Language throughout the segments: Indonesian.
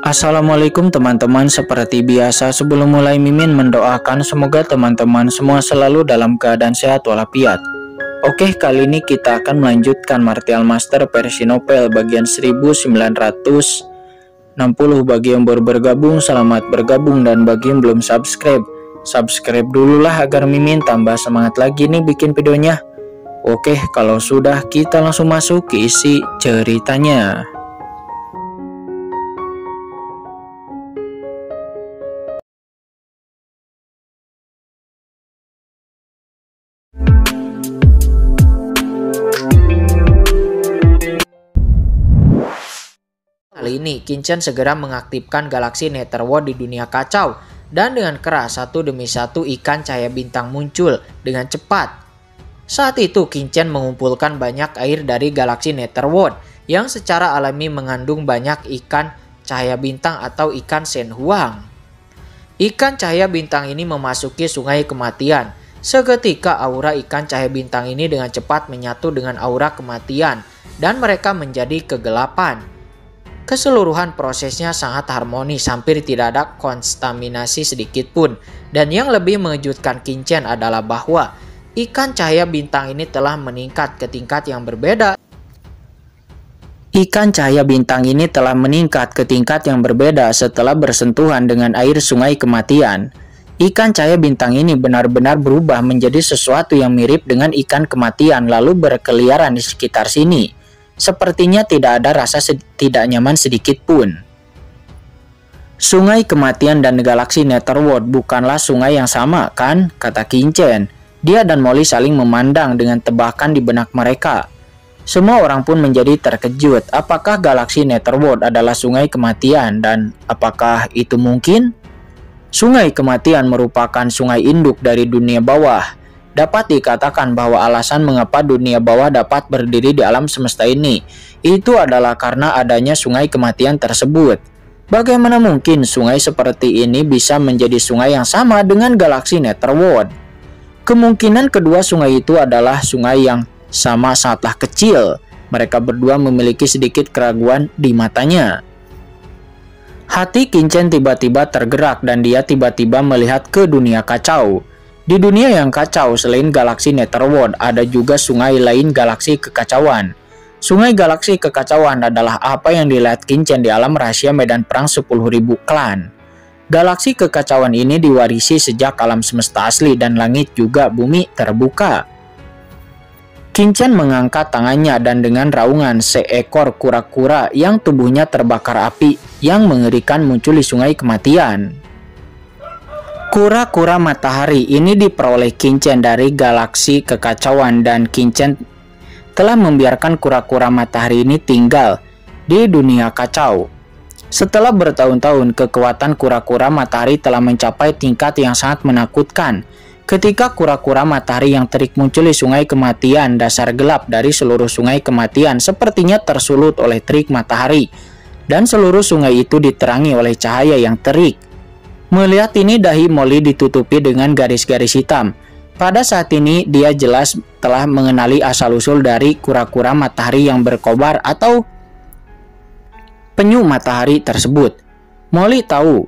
Assalamualaikum teman-teman, seperti biasa sebelum mulai Mimin mendoakan semoga teman-teman semua selalu dalam keadaan sehat walafiat. Oke, kali ini kita akan melanjutkan Martial Master versi novel bagian 1960. Bagi yang baru bergabung, selamat bergabung, dan bagi yang belum subscribe dulu lah agar Mimin tambah semangat lagi nih bikin videonya. Oke, kalau sudah kita langsung masuk ke isi ceritanya. Kali ini, Qin-Chen segera mengaktifkan galaksi Netherworld di dunia kacau, dan dengan keras satu demi satu ikan cahaya bintang muncul dengan cepat. Saat itu, Qin-Chen mengumpulkan banyak air dari galaksi Netherworld yang secara alami mengandung banyak ikan cahaya bintang atau ikan Shenhuang. Ikan cahaya bintang ini memasuki sungai kematian. Seketika aura ikan cahaya bintang ini dengan cepat menyatu dengan aura kematian, dan mereka menjadi kegelapan. Keseluruhan prosesnya sangat harmonis, hampir tidak ada kontaminasi sedikit pun. Dan yang lebih mengejutkan Qin-Chen adalah bahwa ikan cahaya bintang ini telah meningkat ke tingkat yang berbeda. Ikan cahaya bintang ini telah meningkat ke tingkat yang berbeda setelah bersentuhan dengan air sungai kematian. Ikan cahaya bintang ini benar-benar berubah menjadi sesuatu yang mirip dengan ikan kematian lalu berkeliaran di sekitar sini. Sepertinya tidak ada rasa tidak nyaman sedikit pun. Sungai kematian dan galaksi Netherworld bukanlah sungai yang sama, kan? Kata Qin-Chen. Dia dan Molly saling memandang dengan tebakan di benak mereka. Semua orang pun menjadi terkejut. Apakah galaksi Netherworld adalah sungai kematian, dan apakah itu mungkin? Sungai kematian merupakan sungai induk dari dunia bawah. Dapat dikatakan bahwa alasan mengapa dunia bawah dapat berdiri di alam semesta ini itu adalah karena adanya sungai kematian tersebut. Bagaimana mungkin sungai seperti ini bisa menjadi sungai yang sama dengan galaksi Netherworld? Kemungkinan kedua sungai itu adalah sungai yang sama sangatlah kecil. Mereka berdua memiliki sedikit keraguan di matanya. Hati Qin-Chen tiba-tiba tergerak dan dia tiba-tiba melihat ke dunia kacau. Di dunia yang kacau, selain galaksi Netherworld, ada juga sungai lain galaksi kekacauan. Sungai galaksi kekacauan adalah apa yang dilihat Qin-Chen di alam rahasia medan perang 10.000 klan. Galaksi kekacauan ini diwarisi sejak alam semesta asli dan langit juga bumi terbuka. Qin-Chen mengangkat tangannya dan dengan raungan seekor kura-kura yang tubuhnya terbakar api yang mengerikan muncul di sungai kematian. Kura-kura matahari ini diperoleh Qin-Chen dari galaksi kekacauan, dan Qin-Chen telah membiarkan kura-kura matahari ini tinggal di dunia kacau. Setelah bertahun-tahun, kekuatan kura-kura matahari telah mencapai tingkat yang sangat menakutkan. Ketika kura-kura matahari yang terik muncul di sungai kematian, dasar gelap dari seluruh sungai kematian sepertinya tersulut oleh terik matahari, dan seluruh sungai itu diterangi oleh cahaya yang terik. Melihat ini, dahi Molly ditutupi dengan garis-garis hitam. Pada saat ini, dia jelas telah mengenali asal-usul dari kura-kura matahari yang berkobar atau penyu matahari tersebut. Molly tahu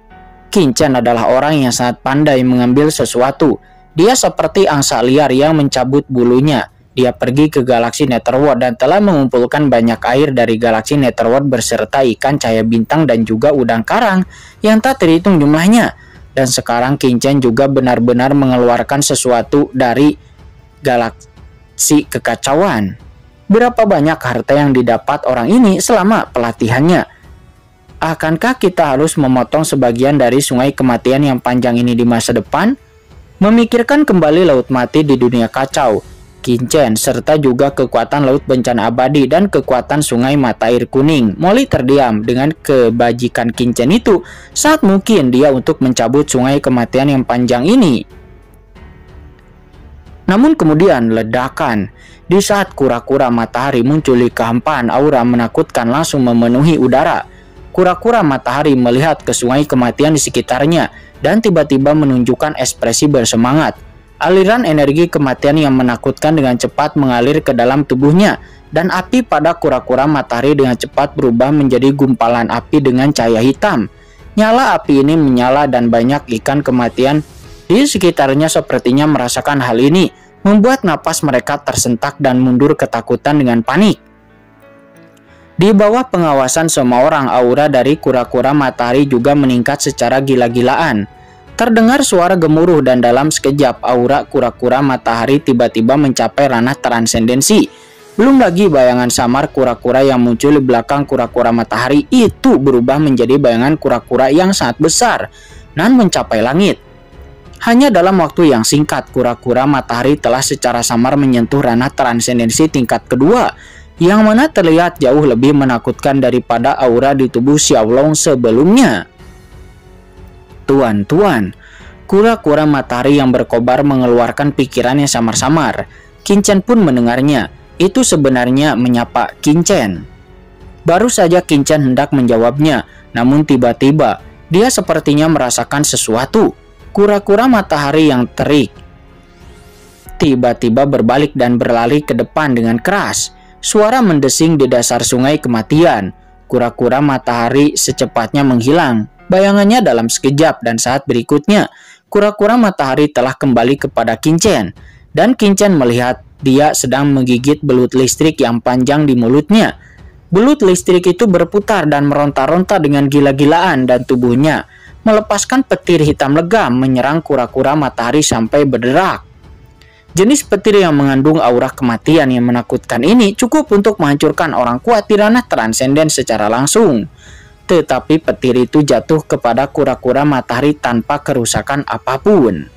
Qin-Chen adalah orang yang sangat pandai mengambil sesuatu. Dia seperti angsa liar yang mencabut bulunya. Dia pergi ke galaksi Netherworld dan telah mengumpulkan banyak air dari galaksi Netherworld beserta ikan cahaya bintang dan juga udang karang yang tak terhitung jumlahnya. Dan sekarang Qin-Chen juga benar-benar mengeluarkan sesuatu dari galaksi kekacauan. Berapa banyak harta yang didapat orang ini selama pelatihannya? Akankah kita harus memotong sebagian dari sungai kematian yang panjang ini di masa depan? Memikirkan kembali laut mati di dunia kacau, Qin-Chen serta juga kekuatan laut bencana abadi dan kekuatan sungai mata air kuning, Molly terdiam dengan kebajikan Qin-Chen itu saat mungkin dia untuk mencabut sungai kematian yang panjang ini. Namun kemudian ledakan. Di saat kura-kura matahari muncul di kehampaan, aura menakutkan langsung memenuhi udara. Kura-kura matahari melihat ke sungai kematian di sekitarnya dan tiba-tiba menunjukkan ekspresi bersemangat. Aliran energi kematian yang menakutkan dengan cepat mengalir ke dalam tubuhnya dan api pada kura-kura matahari dengan cepat berubah menjadi gumpalan api dengan cahaya hitam. Nyala api ini menyala dan banyak ikan kematian di sekitarnya sepertinya merasakan hal ini, membuat napas mereka tersentak dan mundur ketakutan dengan panik. Di bawah pengawasan semua orang, aura dari kura-kura matahari juga meningkat secara gila-gilaan. Terdengar suara gemuruh dan dalam sekejap aura kura-kura matahari tiba-tiba mencapai ranah transendensi. Belum lagi bayangan samar kura-kura yang muncul di belakang kura-kura matahari itu berubah menjadi bayangan kura-kura yang sangat besar dan mencapai langit. Hanya dalam waktu yang singkat, kura-kura matahari telah secara samar menyentuh ranah transendensi tingkat kedua, yang mana terlihat jauh lebih menakutkan daripada aura di tubuh Xiaolong sebelumnya. Tuan, kura-kura matahari yang berkobar mengeluarkan pikiran yang samar-samar. Qin Chen pun mendengarnya. Itu sebenarnya menyapa Qin Chen. Baru saja Qin Chen hendak menjawabnya, namun tiba-tiba dia sepertinya merasakan sesuatu. Kura-kura matahari yang terik tiba-tiba berbalik dan berlari ke depan dengan keras. Suara mendesing di dasar sungai kematian. Kura-kura matahari secepatnya menghilang. Bayangannya dalam sekejap dan saat berikutnya, kura-kura matahari telah kembali kepada Qin Chen. Dan Qin Chen melihat dia sedang menggigit belut listrik yang panjang di mulutnya. Belut listrik itu berputar dan meronta-ronta dengan gila-gilaan dan tubuhnya melepaskan petir hitam legam menyerang kura-kura matahari sampai berderak. Jenis petir yang mengandung aura kematian yang menakutkan ini cukup untuk menghancurkan orang kuat di ranah transenden secara langsung. Tetapi petir itu jatuh kepada kura-kura matahari tanpa kerusakan apapun.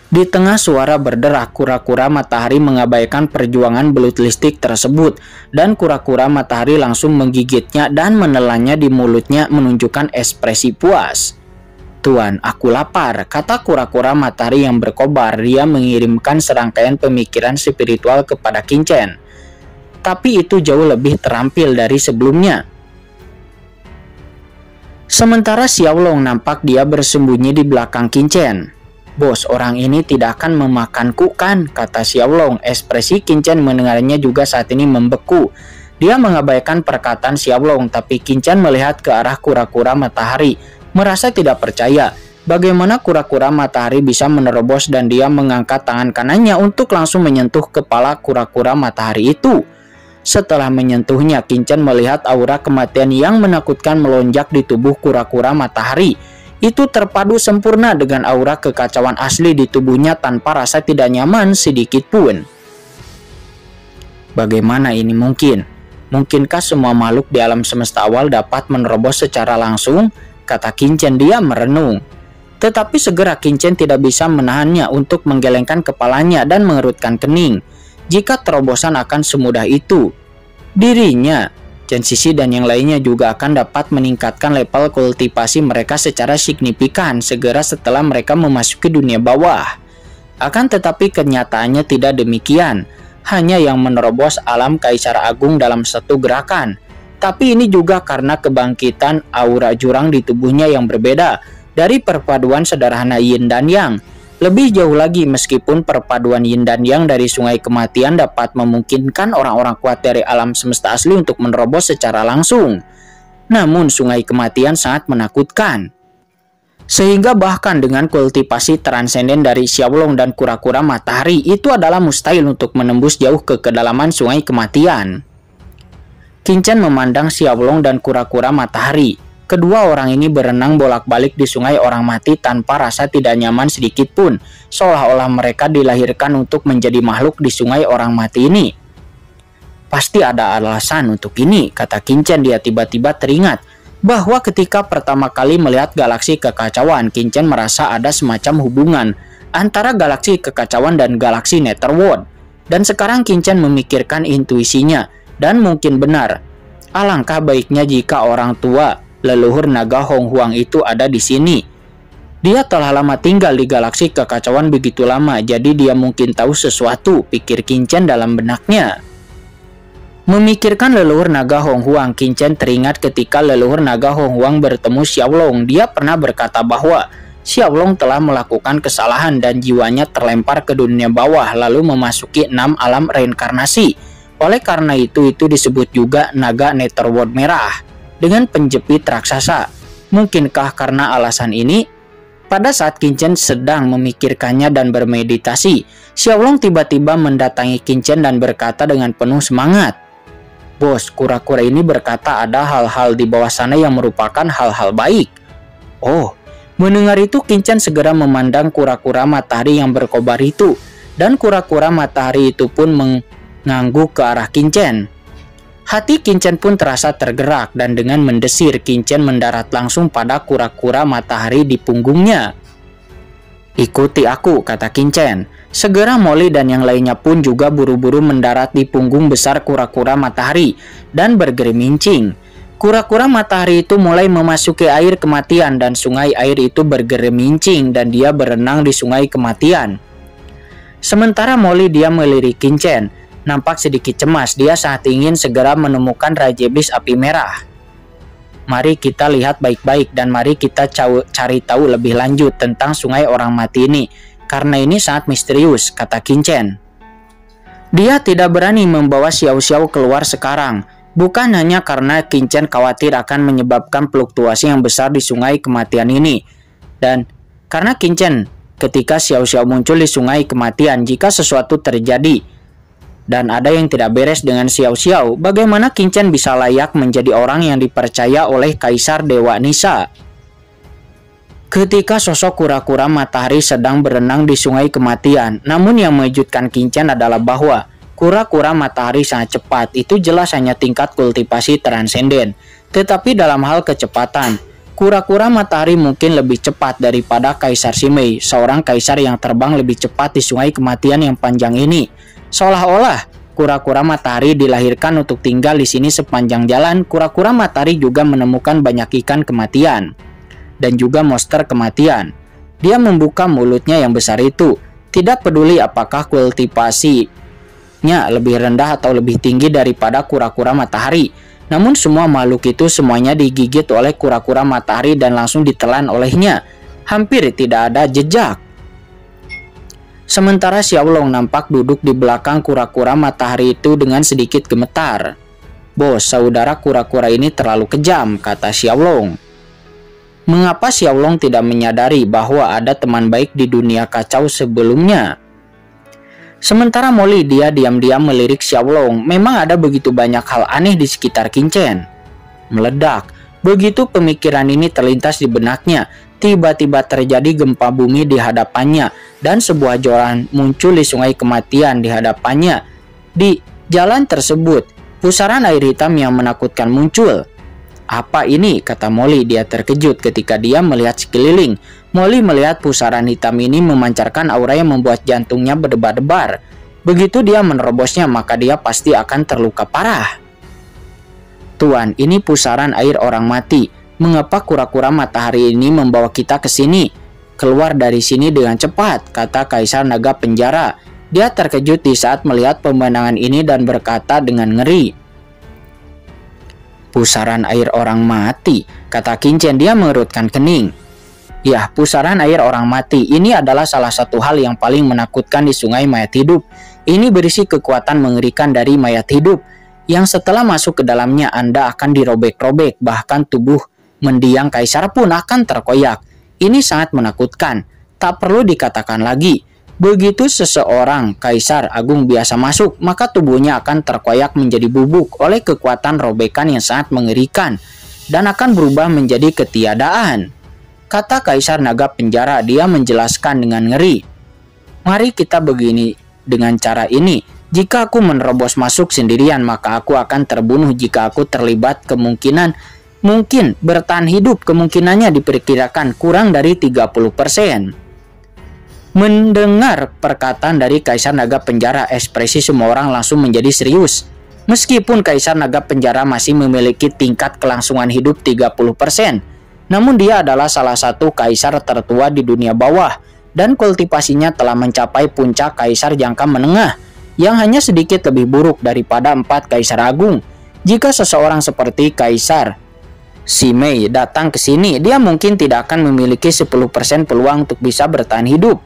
Di tengah suara berderak, kura-kura matahari mengabaikan perjuangan belut listrik tersebut dan kura-kura matahari langsung menggigitnya dan menelannya di mulutnya menunjukkan ekspresi puas. Tuan, aku lapar, kata kura-kura matahari yang berkobar. Dia mengirimkan serangkaian pemikiran spiritual kepada Qin Chen. Tapi itu jauh lebih terampil dari sebelumnya. Sementara Xiaolong nampak dia bersembunyi di belakang Qin Chen. Bos, orang ini tidak akan memakanku kan, kata Xiaolong. Ekspresi Qin Chen mendengarnya juga saat ini membeku. Dia mengabaikan perkataan Xiaolong, tapi Qin Chen melihat ke arah kura-kura matahari, merasa tidak percaya bagaimana kura-kura matahari bisa menerobos dan dia mengangkat tangan kanannya untuk langsung menyentuh kepala kura-kura matahari itu. Setelah menyentuhnya, Qin Chen melihat aura kematian yang menakutkan melonjak di tubuh kura-kura matahari. Itu terpadu sempurna dengan aura kekacauan asli di tubuhnya tanpa rasa tidak nyaman sedikit pun. Bagaimana ini mungkin? Mungkinkah semua makhluk di alam semesta awal dapat menerobos secara langsung? Kata Qin Chen. Dia merenung. Tetapi segera Qin Chen tidak bisa menahannya untuk menggelengkan kepalanya dan mengerutkan kening. Jika terobosan akan semudah itu, dirinya, Chen Sisi dan yang lainnya juga akan dapat meningkatkan level kultivasi mereka secara signifikan segera setelah mereka memasuki dunia bawah. Akan tetapi kenyataannya tidak demikian. Hanya yang menerobos alam Kaisar Agung dalam satu gerakan. Tapi ini juga karena kebangkitan aura jurang di tubuhnya yang berbeda dari perpaduan sederhana Yin dan Yang. Lebih jauh lagi, meskipun perpaduan Yin dan Yang dari sungai kematian dapat memungkinkan orang-orang kuat dari alam semesta asli untuk menerobos secara langsung, namun sungai kematian sangat menakutkan. Sehingga bahkan dengan kultivasi transenden dari Xiaolong dan kura-kura matahari, itu adalah mustahil untuk menembus jauh ke kedalaman sungai kematian. Qin Chen memandang Xiaolong dan kura-kura matahari. Kedua orang ini berenang bolak-balik di sungai orang mati tanpa rasa tidak nyaman sedikit pun, seolah-olah mereka dilahirkan untuk menjadi makhluk di sungai orang mati ini. Pasti ada alasan untuk ini, kata Qin Chen. Dia tiba-tiba teringat bahwa ketika pertama kali melihat galaksi kekacauan, Qin Chen merasa ada semacam hubungan antara galaksi kekacauan dan galaksi Netherworld. Dan sekarang Qin Chen memikirkan intuisinya, dan mungkin benar. Alangkah baiknya jika orang tua leluhur naga Hong Huang itu ada di sini. Dia telah lama tinggal di galaksi kekacauan begitu lama, jadi dia mungkin tahu sesuatu, pikir Qin Chen dalam benaknya. Memikirkan leluhur naga Hong Huang, Qin Chen teringat ketika leluhur naga Hong Huang bertemu Xiaolong. Dia pernah berkata bahwa Xiaolong telah melakukan kesalahan dan jiwanya terlempar ke dunia bawah lalu memasuki 6 alam reinkarnasi. Oleh karena itu disebut juga naga Netherworld merah dengan penjepit raksasa. Mungkinkah karena alasan ini, pada saat Qin sedang memikirkannya dan bermeditasi, Xiaolong tiba-tiba mendatangi Qin dan berkata dengan penuh semangat, "Bos, kura-kura ini berkata ada hal-hal di bawah sana yang merupakan hal-hal baik." Oh, mendengar itu Qin segera memandang kura-kura matahari yang berkobar itu, dan kura-kura matahari itu pun mengangguk ke arah Qin. Hati Qin pun terasa tergerak dan dengan mendesir Qin mendarat langsung pada kura-kura matahari di punggungnya. "Ikuti aku," kata Qin. Segera Molly dan yang lainnya pun juga buru-buru mendarat di punggung besar kura-kura matahari dan bergerincing. Kura-kura matahari itu mulai memasuki air kematian dan sungai air itu bergerincing dan dia berenang di sungai kematian. Sementara Molly dia melirik Qin. Nampak sedikit cemas, dia saat ingin segera menemukan Raja Iblis Api Merah. "Mari kita lihat baik-baik dan mari kita cari tahu lebih lanjut tentang sungai orang mati ini, karena ini sangat misterius," kata Qin. Dia tidak berani membawa Xiao Xiao keluar sekarang, bukan hanya karena Qin khawatir akan menyebabkan fluktuasi yang besar di sungai kematian ini, dan karena Qin ketika Xiao Xiao muncul di sungai kematian, jika sesuatu terjadi dan ada yang tidak beres dengan Xiao Xiao, bagaimana Qin bisa layak menjadi orang yang dipercaya oleh Kaisar Dewa Nisa? Ketika sosok kura-kura matahari sedang berenang di sungai kematian, namun yang mengejutkan Qin adalah bahwa kura-kura matahari sangat cepat. Itu jelas hanya tingkat kultivasi transenden. Tetapi dalam hal kecepatan, kura-kura matahari mungkin lebih cepat daripada Kaisar Simei, seorang kaisar yang terbang lebih cepat di sungai kematian yang panjang ini. Seolah-olah kura-kura matahari dilahirkan untuk tinggal di sini sepanjang jalan. Kura-kura matahari juga menemukan banyak ikan kematian dan juga monster kematian. Dia membuka mulutnya yang besar itu, tidak peduli apakah kultivasinya lebih rendah atau lebih tinggi daripada kura-kura matahari. Namun semua makhluk itu semuanya digigit oleh kura-kura matahari dan langsung ditelan olehnya. Hampir tidak ada jejak. Sementara Xiaolong nampak duduk di belakang kura-kura matahari itu dengan sedikit gemetar. "Bos, saudara kura-kura ini terlalu kejam," kata Xiaolong. Mengapa Xiaolong tidak menyadari bahwa ada teman baik di dunia kacau sebelumnya? Sementara Molly dia diam-diam melirik Xiaolong. Memang ada begitu banyak hal aneh di sekitar Qin. Meledak. Begitu pemikiran ini terlintas di benaknya, tiba-tiba terjadi gempa bumi di hadapannya dan sebuah joran muncul di sungai kematian di hadapannya. Di jalan tersebut, pusaran air hitam yang menakutkan muncul. "Apa ini?" kata Molly. Dia terkejut ketika dia melihat sekeliling. Molly melihat pusaran hitam ini memancarkan aura yang membuat jantungnya berdebar-debar. Begitu dia menerobosnya, maka dia pasti akan terluka parah. "Tuan, ini pusaran air orang mati. Mengapa kura-kura matahari ini membawa kita ke sini? Keluar dari sini dengan cepat," kata Kaisar Naga Penjara. Dia terkejut di saat melihat pemandangan ini dan berkata dengan ngeri. "Pusaran air orang mati," kata Qin. Dia mengerutkan kening. "Ya, pusaran air orang mati. Ini adalah salah satu hal yang paling menakutkan di sungai mayat hidup. Ini berisi kekuatan mengerikan dari mayat hidup, yang setelah masuk ke dalamnya Anda akan dirobek-robek, bahkan tubuh mendiang kaisar pun akan terkoyak. Ini sangat menakutkan. Tak perlu dikatakan lagi, begitu seseorang kaisar agung biasa masuk, maka tubuhnya akan terkoyak menjadi bubuk oleh kekuatan robekan yang sangat mengerikan dan akan berubah menjadi ketiadaan," kata Kaisar Naga Penjara. Dia menjelaskan dengan ngeri. "Mari kita begini dengan cara ini. Jika aku menerobos masuk sendirian, maka aku akan terbunuh. Jika aku terlibat, kemungkinan mungkin bertahan hidup kemungkinannya diperkirakan kurang dari 30%. Mendengar perkataan dari Kaisar Naga Penjara, ekspresi semua orang langsung menjadi serius. Meskipun Kaisar Naga Penjara masih memiliki tingkat kelangsungan hidup 30%, namun dia adalah salah satu kaisar tertua di dunia bawah dan kultivasinya telah mencapai puncak kaisar jangka menengah yang hanya sedikit lebih buruk daripada 4 kaisar agung. Jika seseorang seperti Kaisar Simei datang ke sini, dia mungkin tidak akan memiliki 10% peluang untuk bisa bertahan hidup.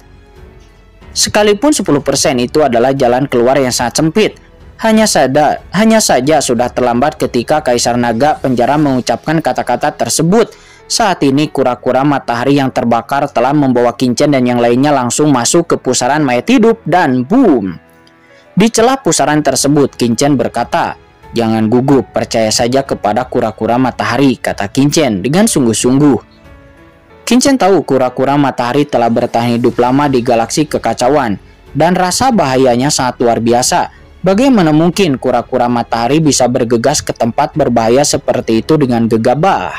Sekalipun 10% itu adalah jalan keluar yang sangat sempit. Hanya saja sudah terlambat ketika Kaisar Naga Penjara mengucapkan kata-kata tersebut. Saat ini kura-kura matahari yang terbakar telah membawa Kincen dan yang lainnya langsung masuk ke pusaran mayat hidup dan boom. Di celah pusaran tersebut, Kincen berkata, "Jangan gugup, percaya saja kepada kura-kura matahari," kata Kincen dengan sungguh-sungguh. Kincen tahu kura-kura matahari telah bertahan hidup lama di galaksi kekacauan, dan rasa bahayanya sangat luar biasa. Bagaimana mungkin kura-kura matahari bisa bergegas ke tempat berbahaya seperti itu dengan gegabah?